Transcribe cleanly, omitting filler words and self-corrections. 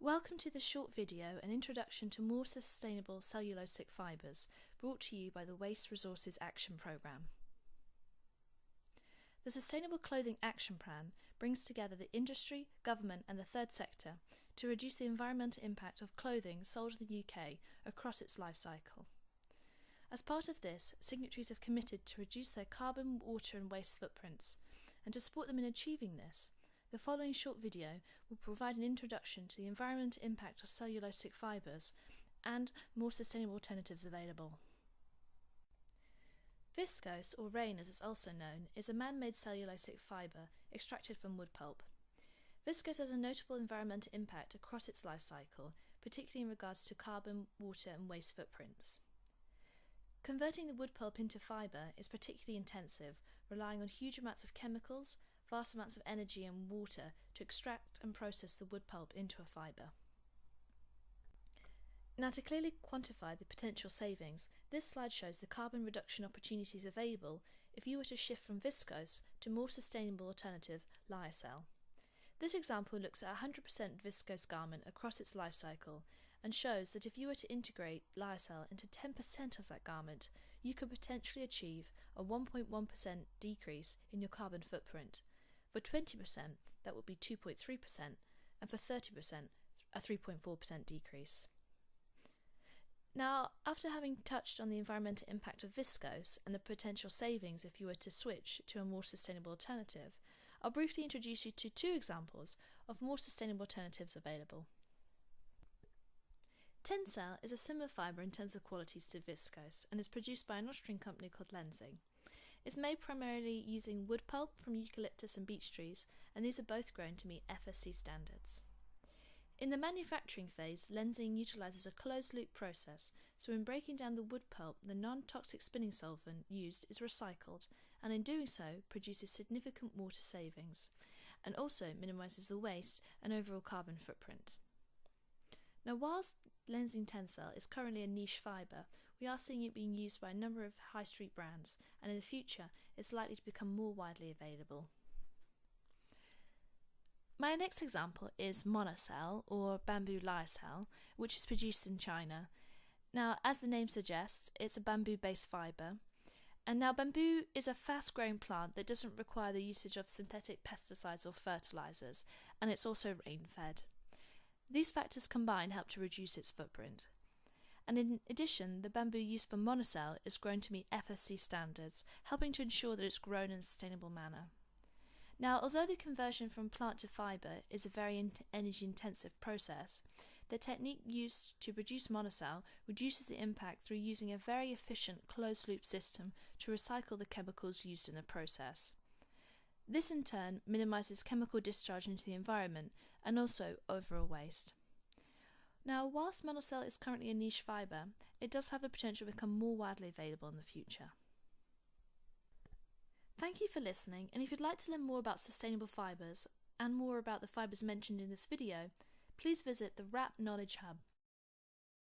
Welcome to this short video, an introduction to more sustainable cellulosic fibres, brought to you by the Waste Resources Action Programme. The Sustainable Clothing Action Plan brings together the industry, government and the third sector to reduce the environmental impact of clothing sold in the UK across its life cycle. As part of this, signatories have committed to reduce their carbon, water and waste footprints, and to support them in achieving this, the following short video will provide an introduction to the environmental impact of cellulosic fibres and more sustainable alternatives available. Viscose, or rain as it's also known, is a man-made cellulosic fibre extracted from wood pulp. Viscose has a notable environmental impact across its life cycle, particularly in regards to carbon, water and waste footprints. Converting the wood pulp into fibre is particularly intensive, relying on huge amounts of chemicals, vast amounts of energy and water to extract and process the wood pulp into a fibre. Now, to clearly quantify the potential savings, this slide shows the carbon reduction opportunities available if you were to shift from viscose to more sustainable alternative, lyocell. This example looks at a 100% viscose garment across its life cycle and shows that if you were to integrate lyocell into 10% of that garment, you could potentially achieve a 1.1% decrease in your carbon footprint. For 20%, that would be 2.3%, and for 30%, a 3.4% decrease. Now, after having touched on the environmental impact of viscose and the potential savings if you were to switch to a more sustainable alternative, I'll briefly introduce you to two examples of more sustainable alternatives available. Tencel is a similar fibre in terms of qualities to viscose and is produced by an Austrian company called Lenzing. It's made primarily using wood pulp from eucalyptus and beech trees, and these are both grown to meet FSC standards. In the manufacturing phase, Lenzing utilises a closed-loop process, so in breaking down the wood pulp, the non-toxic spinning solvent used is recycled, and in doing so produces significant water savings, and also minimises the waste and overall carbon footprint. Now, whilst Lenzing Tencel is currently a niche fibre, we are seeing it being used by a number of high street brands, and in the future it's likely to become more widely available. My next example is monocell, or bamboo lyocell, which is produced in China. Now, as the name suggests, it's a bamboo-based fibre, and now bamboo is a fast-growing plant that doesn't require the usage of synthetic pesticides or fertilisers, and it's also rain-fed. These factors combined help to reduce its footprint. And in addition, the bamboo used for monocell is grown to meet FSC standards, helping to ensure that it's grown in a sustainable manner. Now, although the conversion from plant to fibre is a very energy-intensive process, the technique used to produce monocell reduces the impact through using a very efficient closed-loop system to recycle the chemicals used in the process. This in turn minimises chemical discharge into the environment and also overall waste. Now, whilst monocell is currently a niche fibre, it does have the potential to become more widely available in the future. Thank you for listening, and if you'd like to learn more about sustainable fibres and more about the fibres mentioned in this video, please visit the WRAP Knowledge Hub.